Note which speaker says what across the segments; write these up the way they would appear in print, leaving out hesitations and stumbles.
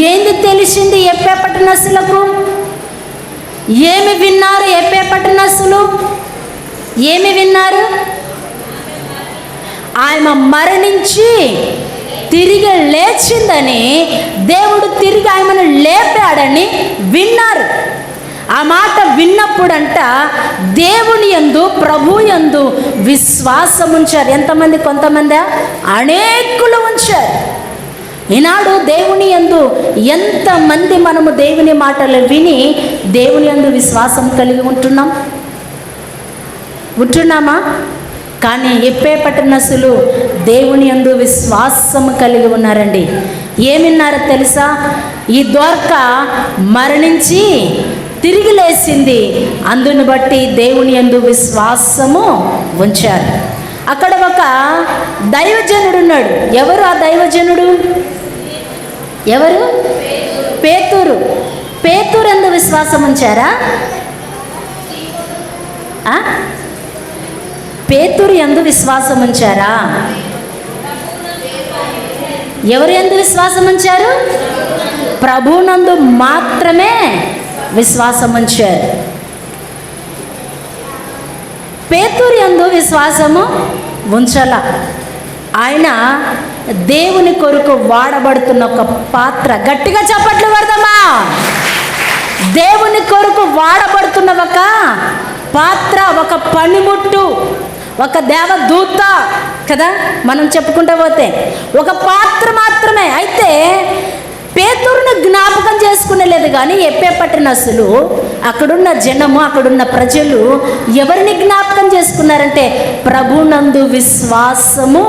Speaker 1: ఏంది తెలిసింది ఎప్పే పట్టణస్తులకు? ఏమి విన్నారు ఎప్పే పట్టణస్తులు? ఏమి విన్నారు? ఆమె మరణించి తిరిగి లేచిందని, దేవుడు తిరిగి ఆమెను లేపాడని విన్నారు. ఆ మాట విన్నప్పుడంట దేవుని యందు, ప్రభు యందు విశ్వాసం ఉంచారు. ఎంతమంది? కొంతమంది, అనేకులు ఉంచారు. ఈనాడు దేవుని యందు ఎంతమంది మనము దేవుని మాటలు విని దేవుని యందు విశ్వాసం కలిగి ఉంటున్నామా? కానీ ఎప్పే పట్టణస్తులు దేవుని యందు విశ్వాసం కలిగి ఉన్నారండి. ఏమిన్నారో తెలుసా? ఈ దోర్క మరణించి తిరిగి లేచింది, అందును బట్టి దేవుని యందు విశ్వాసము ఉంచారు. అక్కడ ఒక దైవజనుడు ఉన్నాడు. ఎవరు ఆ దైవజనుడు? ఎవరు? పేతురు. పేతురు యందు విశ్వాసం ఉంచారా? పేతురు యందు విశ్వాసం ఉంచారా? ఎవరు యందు విశ్వాసం ఉంచారు? ప్రభునందు మాత్రమే విశ్వాసం ఉంచారు. పేతురు యందు విశ్వాసము ఉంచాల. ఆయన దేవుని కొరకు వాడబడుతున్న ఒక పాత్ర. గట్టిగా చప్పట్లు కొడదామా? దేవుని కొరకు వాడబడుతున్న ఒక పాత్ర, ఒక పనిముట్టు, ఒక దేవదూత కదా మనం చెప్పుకుంటూ పోతే ఒక పాత్ర మాత్రమే. అయితే పేతురుని జ్ఞాపకం చేసుకునేలేదు. కానీ ఎప్పే పట్టణస్తులు, అక్కడున్న జనము, అక్కడున్న ప్రజలు ఎవరిని జ్ఞాపకం చేసుకున్నారంటే ప్రభునందు విశ్వాసము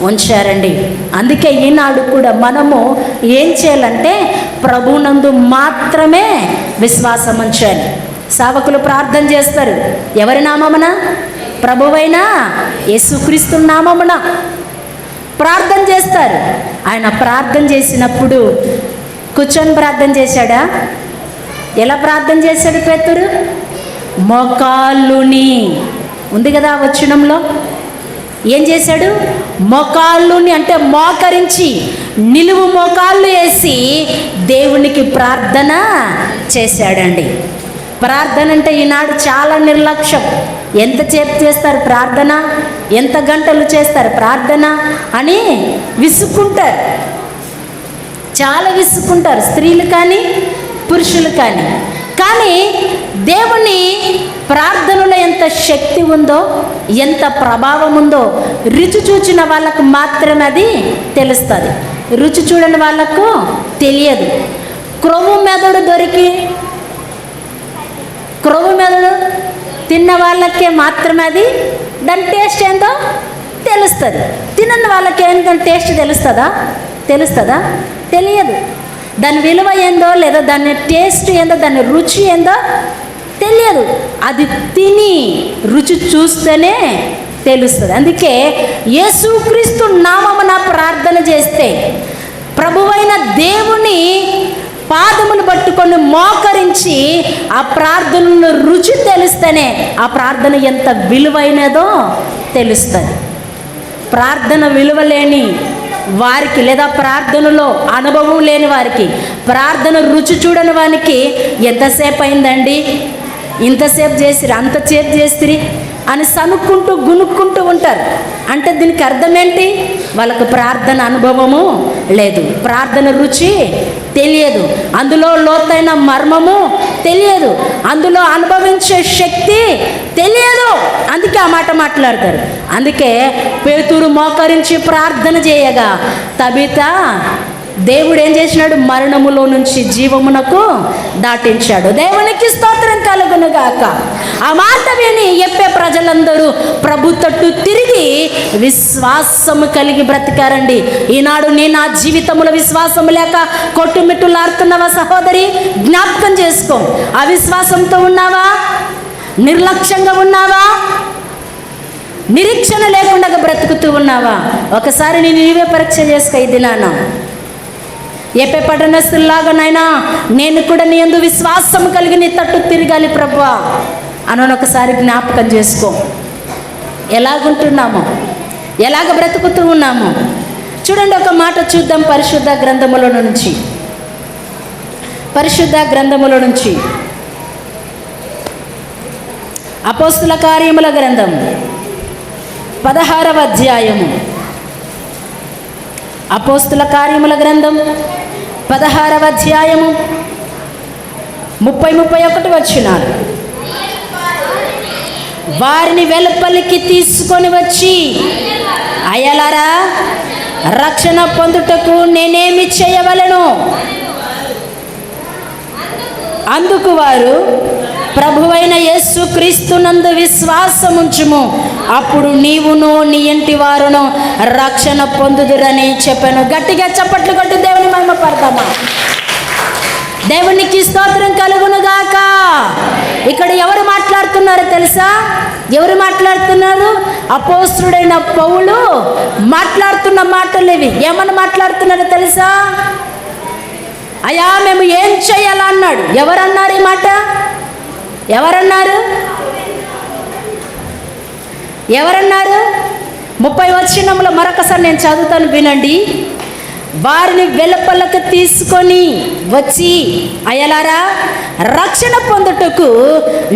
Speaker 1: ఉంచారండి. అందుకే ఈనాడు కూడా మనము ఏం చేయాలంటే ప్రభునందు మాత్రమే విశ్వాసం ఉంచాలి. సేవకులు ప్రార్థన చేస్తారు. ఎవరి నామమున? ప్రభువైన యేసుక్రీస్తు నామమున ప్రార్థన చేస్తారు. ఆయన ప్రార్థన చేసినప్పుడు కూర్చొని ప్రార్థన చేశాడా? ఎలా ప్రార్థన చేశాడు పేతురు? మోకాళ్ళుని ఉంది కదా వచనంలో. ఏం చేశాడు? మోకాళ్ళుని అంటే మోకరించి, నిలువు మోకాళ్ళు వేసి దేవునికి ప్రార్థన చేశాడండి. ప్రార్థన అంటే ఈనాడు చాలా నిర్లక్ష్యం. ఎంతసేపు చేస్తారు ప్రార్థన, ఎంత గంటలు చేస్తారు ప్రార్థన అని విసుక్కుంటారు. చాలా విసుక్కుంటారు, స్త్రీలు కానీ పురుషులు కానీ. కానీ దేవుని ప్రార్థనలో ఎంత శక్తి ఉందో, ఎంత ప్రభావం ఉందో రుచి చూచిన వాళ్ళకు మాత్రమే అది తెలుస్తుంది. రుచి చూడని వాళ్ళకు తెలియదు. క్రొవ్వు మెదడు తిన్న వాళ్ళకే మాత్రమే అది దాని టేస్ట్ ఏందో తెలుస్తుంది. తినని వాళ్ళకి ఏంటో టేస్ట్ తెలుస్తుందా? తెలియదు. దాని విలువ ఏందో, లేదా దాని టేస్ట్ ఏందో, దాని రుచి ఏందో తెలియదు. అది తిని రుచి చూస్తేనే తెలుస్తుంది. అందుకే యేసుక్రీస్తు నామమున ప్రార్థన చేస్తే, ప్రభువైన దేవుని పాదములు పట్టుకొని మోకరించి ఆ ప్రార్థనను రుచి తెలిస్తేనే ఆ ప్రార్థన ఎంత విలువైనదో తెలుస్తుంది. ప్రార్థన విలువ లేని వారికి, లేదా ప్రార్థనలో అనుభవం లేని వారికి, ప్రార్థన రుచి చూడని వారికి ఎంతసేపు అయిందండి, ఇంతసేపు చేసిరి, అంతసేపు చేసిరి అని సనుక్కుంటూ గునుక్కుంటూ ఉంటారు. అంటే దీనికి అర్థం ఏంటి? వాళ్ళకు ప్రార్థన అనుభవము లేదు, ప్రార్థన రుచి తెలియదు, అందులో లోతైన మర్మము తెలియదు, అందులో అనుభవించే శక్తి తెలియదు. అందుకే ఆ మాట మాట్లాడతారు. అందుకే పేతురు మోకరించి ప్రార్థన చేయగా తబిత దేవుడు ఏం చేసినాడు? మరణములో నుంచి జీవమునకు దాటించాడు. దేవునికి స్తోత్రం కలుగును గాక. ఆ మాట విని ఎప్పే ప్రజలందరూ ప్రభు తట్టు తిరిగి విశ్వాసము కలిగి బ్రతికారండి. ఈనాడు నీ నా జీవితంలో విశ్వాసం లేక కొట్టుమిట్టులాడుతున్నావా సహోదరి? జ్ఞాపకం చేసుకో. అవిశ్వాసంతో ఉన్నావా? నిర్లక్ష్యంగా ఉన్నావా? నిరీక్షణ లేకుండా బ్రతుకుతూ ఉన్నావా? ఒకసారి నీవే పరీక్ష చేసుకో. ఇది నాన్న ఎప్పే పట్టణస్తుల్లాగానైనా నేను కూడా నీ యందు విశ్వాసం కలిగి నీ తట్టు తిరగాలి ప్రభువా అని ఒకసారి జ్ఞాపకం చేసుకో. ఎలాగుంటున్నామో, ఎలాగ బ్రతుకుతూ ఉన్నామో చూడండి. ఒక మాట చూద్దాం పరిశుద్ధ గ్రంథముల నుంచి. పరిశుద్ధ గ్రంథముల నుంచి అపోస్తుల కార్యముల గ్రంథం 16వ అధ్యాయము. అపోస్తుల కార్యముల గ్రంథం 16వ అధ్యాయము 30-31 వచనాలు. వారిని వెలుపలికి తీసుకొని వచ్చి, అయ్యలారా, రక్షణ పొందుటకు నేనేమి చేయవలెను? అందుకు వారు, ప్రభువైన యేసుక్రీస్తునందు విశ్వాసముంచుము, అప్పుడు నీవును నీ ఇంటి వారును రక్షణ పొందుదురని చెప్పాను. గట్టిగా చప్పట్లు కొట్టి దేవుని మహిమ పడతామా? దేవునికి స్తోత్రం కలుగునుగాక. ఇక్కడ ఎవరు మాట్లాడుతున్నారో తెలుసా? ఎవరు మాట్లాడుతున్నారు? అపోస్తలుడైన పౌలు మాట్లాడుతున్న మాటలు ఇవి. ఏమని మాట్లాడుతున్నారో తెలుసా? అయ్యా, మేము ఏం చేయాలా అన్నాడు. ఎవరన్నారు ఈ మాట? ఎవరన్నారు? 30వ వచనంలో మరొకసారి నేను చదువుతాను, వినండి. వారిని వెలుపలకు తీసుకొని వచ్చి, అయ్యలారా, రక్షణ పొందుటకు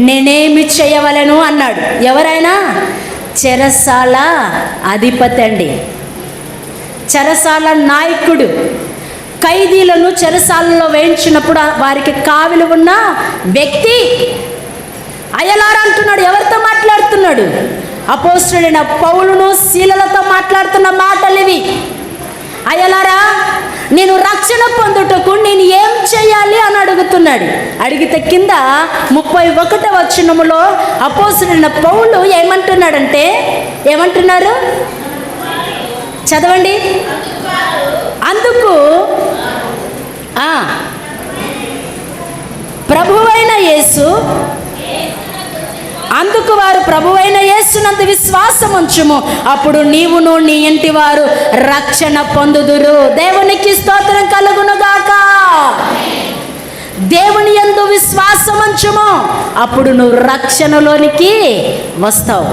Speaker 1: నేనేమి చేయవలెను అన్నాడు. ఎవరైనా? చెరసాల అధిపతి అండి, చెరసాల నాయకుడు. ఖైదీలను చెరసాలలో వేయించినప్పుడు వారికి కావిలి ఉన్న వ్యక్తి అయ్యలారా అంటున్నాడు. ఎవరితో మాట్లాడుతున్నాడు? అపోస్తలుడైన పౌలును శీలలతో మాట్లాడుతున్న మాటలు ఇవి. అయ్యలారా, నేను రక్షణ పొందుటకు నేను ఏం చేయాలి అని అడుగుతున్నాడు. అడిగితే కింద 31వ వచనములో అపోస్తలుడైన పౌలు ఏమంటున్నాడంటే, ఏమంటున్నారు? చదవండి. అందుకు ప్రభువైన యేసు, అందుకు వారు, ప్రభువైన యేసునందు విశ్వాసం ఉంచుము, అప్పుడు నీవును నీ ఇంటి వారు రక్షణ పొందుదురు. దేవునికి స్తోత్రం కలుగునుగాక. దేవుని యందు విశ్వాసం ఉంచుము, అప్పుడు నువ్వు రక్షణలోనికి వస్తావు,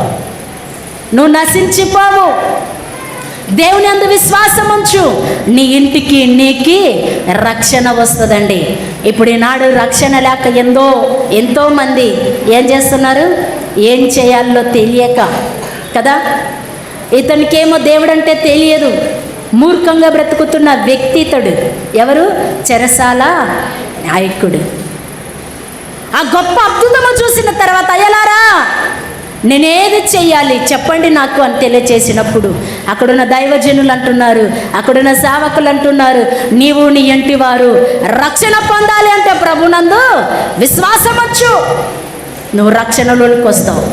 Speaker 1: నువ్వు నశించిపోవు. దేవుని యందు విశ్వాసం ఉంచు, నీ ఇంటికి నీకి రక్షణ వస్తుందండి. ఇప్పుడు ఈనాడు రక్షణ లేక ఎంతో మంది ఏం చేస్తున్నారు? ఏం చేయాలో తెలియక కదా. ఇతనికేమో దేవుడు అంటే తెలియదు, మూర్ఖంగా బ్రతుకుతున్న వ్యక్తి ఇతడు. ఎవరు? చెరసాల నాయకుడు. ఆ గొప్ప అద్భుతము చూసిన తర్వాత, అయ్యలారా, నేనేది చెయ్యాలి చెప్పండి నాకు అని తెలియచేసినప్పుడు అక్కడున్న దైవజనులు అంటున్నారు, అక్కడున్న సేవకులు అంటున్నారు, నీవు నీ ఇంటి వారు రక్షణ పొందాలి అంటే ప్రభునందు విశ్వాసం వచ్చు, నువ్వు రక్షణలోకి వస్తావు.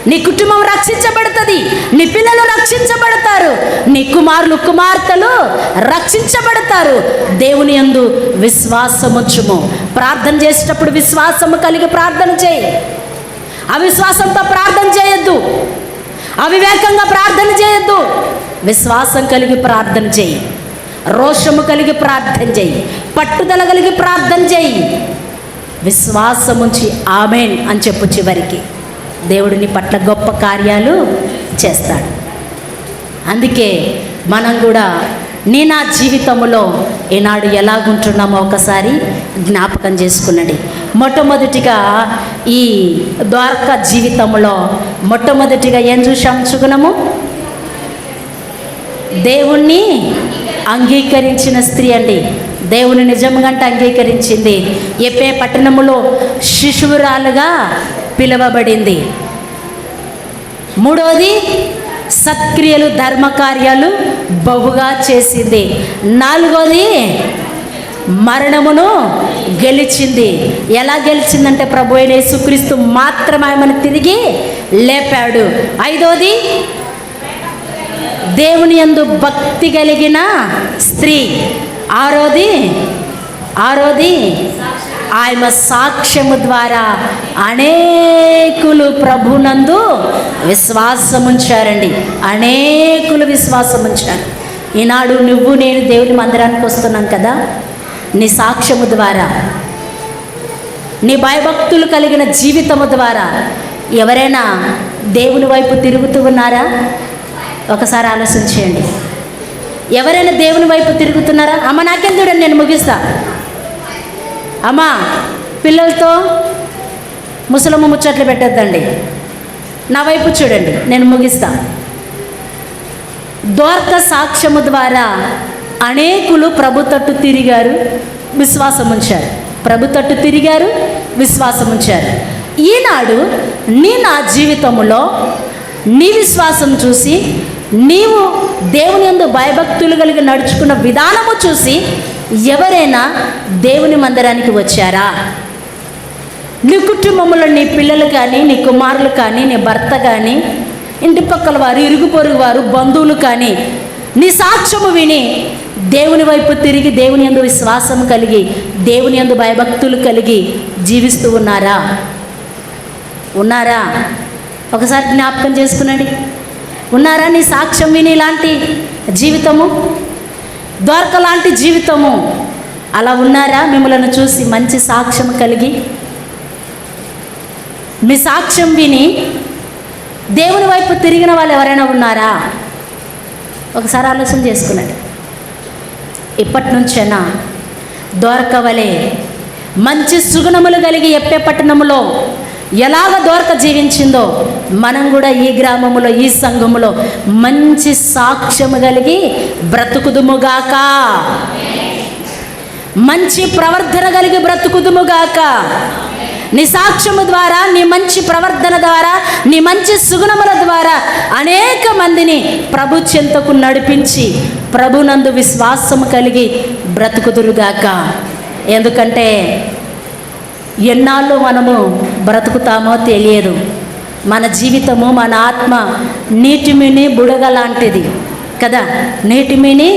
Speaker 1: నీ కుటుంబం రక్షించబడుతుంది, నీ పిల్లలు రక్షించబడతారు, నీ కుమారులు కుమార్తెలు రక్షించబడతారు. దేవుని యందు విశ్వాసముంచుము. ప్రార్థన చేసేటప్పుడు విశ్వాసము కలిగి ప్రార్థన చేయి. అవిశ్వాసంతో ప్రార్థన చేయొద్దు, అవివేకంగా ప్రార్థన చేయొద్దు. విశ్వాసం కలిగి ప్రార్థన చేయి, రోషము కలిగి ప్రార్థన చేయి, పట్టుదల కలిగి ప్రార్థన చేయి. విశ్వాసముంచి ఆమేన్ అని చెప్పు. చివరికి దేవుడిని పట్ల గొప్ప కార్యాలు చేస్తాడు. అందుకే మనం కూడా నా జీవితంలో ఈనాడు ఎలాగుంటున్నామో ఒకసారి జ్ఞాపకం చేసుకునండి. మొట్టమొదటిగా ఈ ద్వారకా జీవితంలో మొట్టమొదటిగా ఏం చూసుకున్నాము? దేవుణ్ణి అంగీకరించిన స్త్రీ అండి. దేవుని నిజంగా అంగీకరించింది. ఎప్పే పట్టణములో శిశువురాలుగా పిలువబడింది. మూడవది, సత్క్రియలు ధర్మకార్యాలు బహుగా చేసింది. నాలుగోది, మరణమును గెలిచింది. ఎలా గెలిచిందంటే ప్రభు అయిన యేసుక్రీస్తు మాత్రమే ఆమెను తిరిగి లేపాడు. ఐదోది, దేవుని యందు భక్తి కలిగిన స్త్రీ. ఆరోది ఆమె సాక్ష్యము ద్వారా అనేకులు ప్రభునందు విశ్వాసముంచారండి. అనేకులు విశ్వాసముంచారు. ఈనాడు నువ్వు నేను దేవుని మందిరానికి వస్తున్నాం కదా, నీ సాక్ష్యము ద్వారా, నీ భయభక్తులు కలిగిన జీవితము ద్వారా ఎవరైనా దేవుని వైపు తిరుగుతూ ఉన్నారా? ఒకసారి ఆలోచించేయండి. ఎవరైనా దేవుని వైపు తిరుగుతున్నారా? అమ్మ నాకెందుకు, నేను ముగిస్తా. అమ్మా పిల్లలతో ముసలమ్మ ముచ్చట్లు పెట్టద్దండి, నా వైపు చూడండి, నేను ముగిస్తాను. దోర్క సాక్ష్యము ద్వారా అనేకులు ప్రభు తట్టు తిరిగారు, విశ్వాసం ఉంచారు. ప్రభు తట్టు తిరిగారు, విశ్వాసం ఉంచారు. ఈనాడు నా జీవితంలో నీ విశ్వాసం చూసి, నీవు దేవుని యందు భయభక్తులు కలిగి నడుచుకున్న విధానము చూసి ఎవరైనా దేవుని మందిరానికి వచ్చారా? నీ కుటుంబంలో నీ పిల్లలు కానీ, నీ కుమారులు కానీ, నీ భర్త కానీ, ఇంటి పక్కల వారు, ఇరుగు పొరుగు వారు, బంధువులు కానీ నీ సాక్ష్యము విని దేవుని వైపు తిరిగి దేవుని యందు విశ్వాసం కలిగి దేవుని యందు భయభక్తులు కలిగి జీవిస్తూ ఉన్నారా? ఉన్నారా? ఒకసారి జ్ఞాపకం చేసుకునండి. ఉన్నారా? నీ సాక్ష్యం విని ఇలాంటి జీవితము, దోర్క లాంటి జీవితము అలా ఉన్నారా? మిమ్మల్ని చూసి మంచి సాక్ష్యం కలిగి మీ సాక్ష్యం విని దేవుని వైపు తిరిగిన వాళ్ళు ఎవరైనా ఉన్నారా? ఒకసారి ఆలోచన చేసుకునండి. ఇప్పటి నుంచైనా దోర్క వలె మంచి సుగుణములు కలిగి ఎప్పే పట్టణములో ఎలాగ దోర్క జీవించిందో మనం కూడా ఈ గ్రామములో, ఈ సంఘములో మంచి సాక్ష్యము కలిగి బ్రతుకుదుముగాక, మంచి ప్రవర్తన కలిగి బ్రతుకుదుముగాక. నీ సాక్ష్యము ద్వారా, నీ మంచి ప్రవర్తన ద్వారా, నీ మంచి సుగుణముల ద్వారా అనేక మందిని ప్రభు చెంతకు నడిపించి ప్రభునందు విశ్వాసము కలిగి బ్రతుకుదురుగాక. ఎందుకంటే ఎన్నాళ్ళు మనము బ్రతుకుతామో తెలియదు. మన జీవితము, మన ఆత్మ నీటిమిని బుడగ లాంటిది కదా, నీటిమిని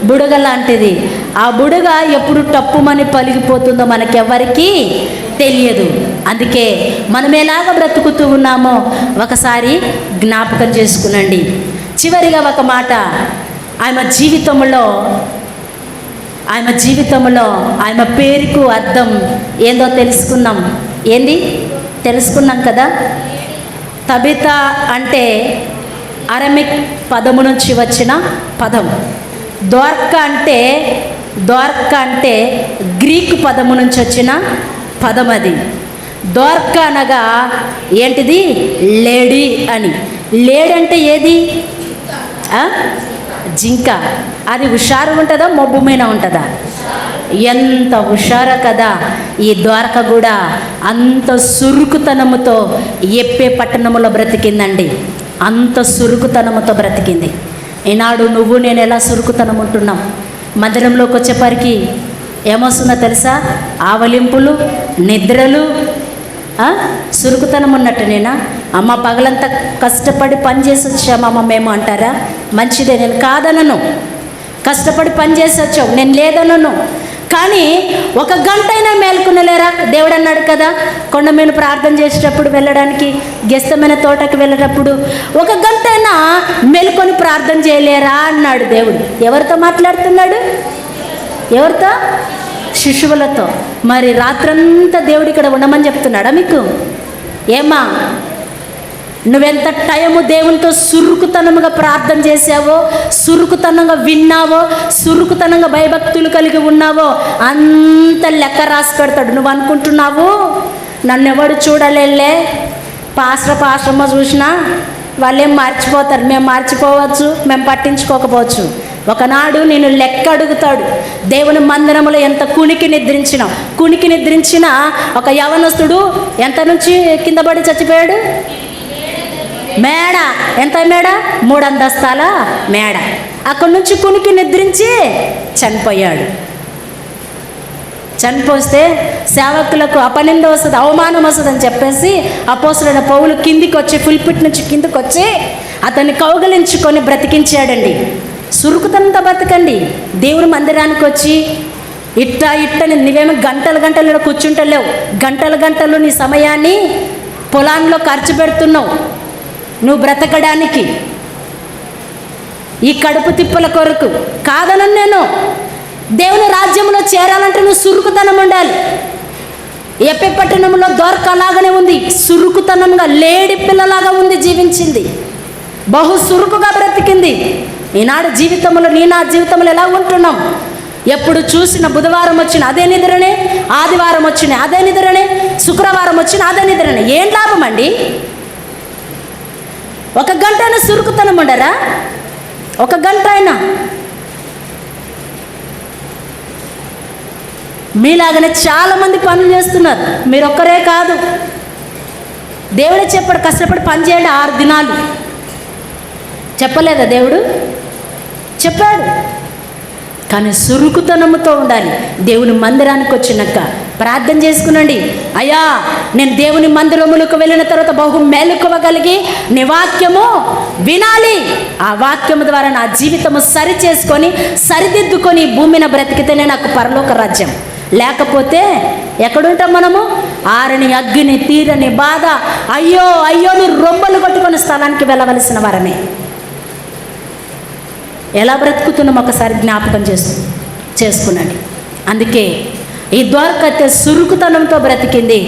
Speaker 1: బుడగ లాంటిది. ఆ బుడగ ఎప్పుడు టప్పుమని పలిగిపోతుందో మనకెవ్వరికీ తెలియదు. అందుకే మనం ఎలాగ బ్రతుకుతూ ఉన్నామో ఒకసారి జ్ఞాపకం చేసుకునండి. చివరిగా ఒక మాట, ఆమె జీవితంలో ఆమె పేరుకు అర్థం ఏందో తెలుసుకున్నాం. ఏంది తెలుసుకున్నాం కదా. తబిత అంటే అరమిక్ పదము నుంచి వచ్చిన పదం. దోర్క అంటే గ్రీకు పదము నుంచి వచ్చిన పదం. అది దోర్క అనగా ఏంటిది? లేడీ అని. లేడీ అంటే ఏది? జింక. అది హుషారు ఉంటుందా, మబ్బు మీద ఉంటుందా? ఎంత హుషారో కదా. ఈ ద్వారక కూడా అంత సురుకుతనముతో ఎప్పే పట్టణములో బ్రతికిందండి. అంత సురుకుతనముతో బ్రతికింది. ఈనాడు నువ్వు నేను ఎలా సురుకుతనం ఉంటున్నాం? మందిరంలోకి వచ్చేపరికి ఏమొస్తుందో తెలుసా? ఆవలింపులు, నిద్రలు, సురుకుతనం ఉన్నట్టు. నేనా అమ్మ పగలంతా కష్టపడి పని చేసి వచ్చామమ్మ మేము అంటారా? మంచిదే, నేను కాదనను. కష్టపడి పని చేసి వచ్చావు, నేను లేదనను. కానీ ఒక గంట అయినా మేల్కొనలేరా? దేవుడు అన్నాడు కదా, కొండ మీద ప్రార్థన చేసేటప్పుడు వెళ్ళడానికి, గెస్తమైన తోటకి వెళ్ళేటప్పుడు ఒక గంట అయినా మేల్కొని ప్రార్థన చేయలేరా అన్నాడు దేవుడు. ఎవరితో మాట్లాడుతున్నాడు? ఎవరితో? శిశువులతో. మరి రాత్రంతా దేవుడు ఇక్కడ ఉండమని చెప్తున్నాడా మీకు? ఏమా నువ్వెంత టైము దేవునితో సురుకుతనంగా ప్రార్థన చేసావో, సురుకుతనంగా విన్నావో, సురుకుతనంగా భయభక్తులు కలిగి ఉన్నావో అంత లెక్క రాసి పెడతాడు. నువ్వు అనుకుంటున్నావు నన్ను ఎవడు చూడలేలే, పాస్టమ్మ చూసినా వాళ్ళేం మర్చిపోతారు. మేము మర్చిపోవచ్చు, మేము పట్టించుకోకపోవచ్చు. ఒకనాడు నేను లెక్క అడుగుతాడు. దేవుని మందిరంలో ఎంత కునికి నిద్రించిన ఒక యవనస్తుడు ఎంత నుంచి కింద పడి చచ్చిపోయాడు? మేడ. ఎంత మేడ? 3 అంతస్తుల మేడ. అక్కడి నుంచి కునికి నిద్రించి చనిపోయాడు. చనిపోస్తే సేవకులకు అపనింద వస్తుంది, అవమానం వస్తుంది అని చెప్పేసి అపోస్తలుడైన పౌలు కిందికి వచ్చి, పుల్పిట్ నుంచి కిందికి వచ్చి అతన్ని కౌగలించుకొని బ్రతికించాడండి. సురుకుతంతా బతకండి. దేవుని మందిరానికి వచ్చి ఇట్టని నువ్వేమో గంటలు కూర్చుంటలేవు. గంటలు నీ సమయాన్ని పొలాల్లో ఖర్చు పెడుతున్నావు నువ్వు బ్రతకడానికి, ఈ కడుపు తిప్పల కొరకు. కాదనను నేను. దేవుని రాజ్యంలో చేరాలంటే నువ్వు సురుకుతనం ఉండాలి. ఎప్పే పట్టణంలో దోర్క లాగానే ఉంది, సురుకుతనంగా లేడి పిల్లలాగా ఉంది, జీవించింది, బహు సురుకుగా బ్రతికింది. ఈనాడు జీవితంలో, నా జీవితంలో ఎలా ఉంటున్నాం? ఎప్పుడు చూసిన బుధవారం వచ్చిన అదే నిద్రనే, ఆదివారం వచ్చిన అదే నిద్రనే, శుక్రవారం వచ్చిన అదే నిద్రనే. ఏం లాభం అండి? ఒక గంట అయినా సురుకుతనం ఉండరా? ఒక గంట అయినా. మీలాగనే చాలామంది పనులు చేస్తున్నారు, మీరు ఒక్కరే కాదు. దేవుడే చెప్పాడు, కష్టపడి పని చేయండి 6 దినాలు. చెప్పలేదా దేవుడు? చెప్పాడు. కానీ సురుకుతనముతో ఉండాలి. దేవుని మందిరానికి వచ్చినాక ప్రార్థన చేసుకునండి, అయ్యా నేను దేవుని మందిరములకు వెళ్ళిన తర్వాత బహు మేలుకోవగలిగి నీ వాక్యము వినాలి. ఆ వాక్యము ద్వారా నా జీవితము సరి చేసుకొని సరిదిద్దుకొని భూమిని బ్రతికితేనే నాకు పరలోక రాజ్యం. లేకపోతే ఎక్కడుంటాం మనము? ఆరని అగ్గిని తీరని బాధ, అయ్యో అయ్యోని రొమ్మలు కొట్టుకొని స్థలానికి వెళ్ళవలసిన వారమే. ఎలా బ్రతుకుతున్నాం ఒకసారి జ్ఞాపకం చేసుకునండి. అందుకే ఈ ద్వారకైతే సురుకుతనంతో బ్రతికింది.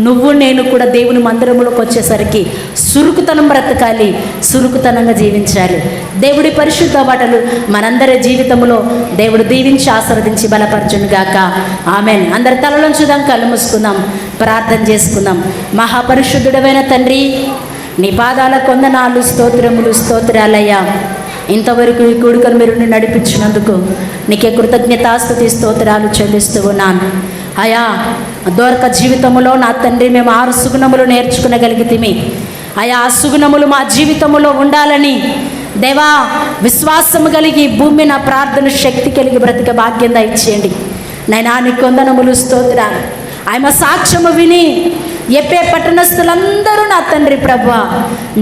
Speaker 1: నువ్వు నేను కూడా దేవుని మందిరంలోకి వచ్చేసరికి సురుకుతనం బ్రతకాలి, సురుకుతనంగా జీవించాలి. దేవుడి పరిశుద్ధ మాటలు మనందరి జీవితంలో దేవుడు దీవించి ఆశీర్వదించి బలపరచునుగాక. ఆమేన్. అందరి తలలోంచి చూద్దాం, కళ్ళు మూసుకుందాం, ప్రార్థన చేసుకుందాం. మహాపరిశుద్ధుడమైన తండ్రి, నీ పాదాల కొందనాలు, స్తోత్రములు, స్తోత్రాలయ్యా. ఇంతవరకు ఈ కూడికను మీరు నడిపించినందుకు నీకే కృతజ్ఞతాస్తుతి స్తోత్రాలు చెల్లిస్తూ ఉన్నాను. అయా దొరక జీవితంలో నా తండ్రి మేము 6 సుగుణములు నేర్చుకునగలిగితిమి. అయా ఆ సుగుణములు మా జీవితంలో ఉండాలని దేవా విశ్వాసము కలిగి భూమి నా ప్రార్థన శక్తి కలిగి బ్రతిక భాగ్యం దయచేయండి. నైనా నీ కొందనములు స్తోత్రాలు. ఆయన సాక్ష్యము విని ఎప్పే పట్టణస్థులందరూ నా తండ్రి ప్రభువా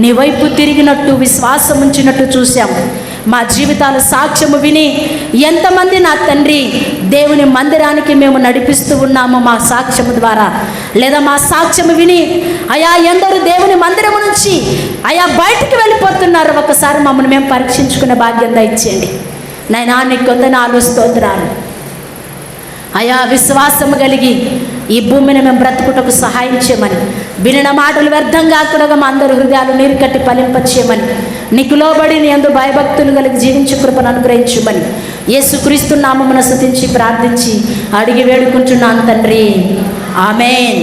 Speaker 1: నీ వైపు తిరిగినట్టు విశ్వాసం ఉంచినట్టు చూశాం. మా జీవితాల సాక్ష్యము విని ఎంతమంది నా తండ్రి దేవుని మందిరానికి మేము నడిపిస్తూ ఉన్నాము మా సాక్ష్యము ద్వారా, లేదా మా సాక్ష్యము విని అయా ఎందరూ దేవుని మందిరము నుంచి అయా బయటికి వెళ్ళిపోతున్నారు. ఒకసారి మమ్మల్ని మేము పరీక్షించుకునే భాగ్యం దయచేయండి. నైనా నీ కొందనాలు స్తోత్రాలు. అయా విశ్వాసము కలిగి ఈ భూమిని మేము బ్రతుకుటకు సహాయం చేయమని, వినిన మాటలు వ్యర్థం కాకుండా మా అందరి హృదయాలు నీరు కట్టి ఫలింపచేయమని, నీకు లోబడి నీ యందు భయభక్తులు కలిగి జీవించే కృపను అనుగ్రహించమని యేసుక్రీస్తు నామమున స్తుతించి ప్రార్థించి అడిగి వేడుకుంటున్నాను తండ్రి. ఆమేన్.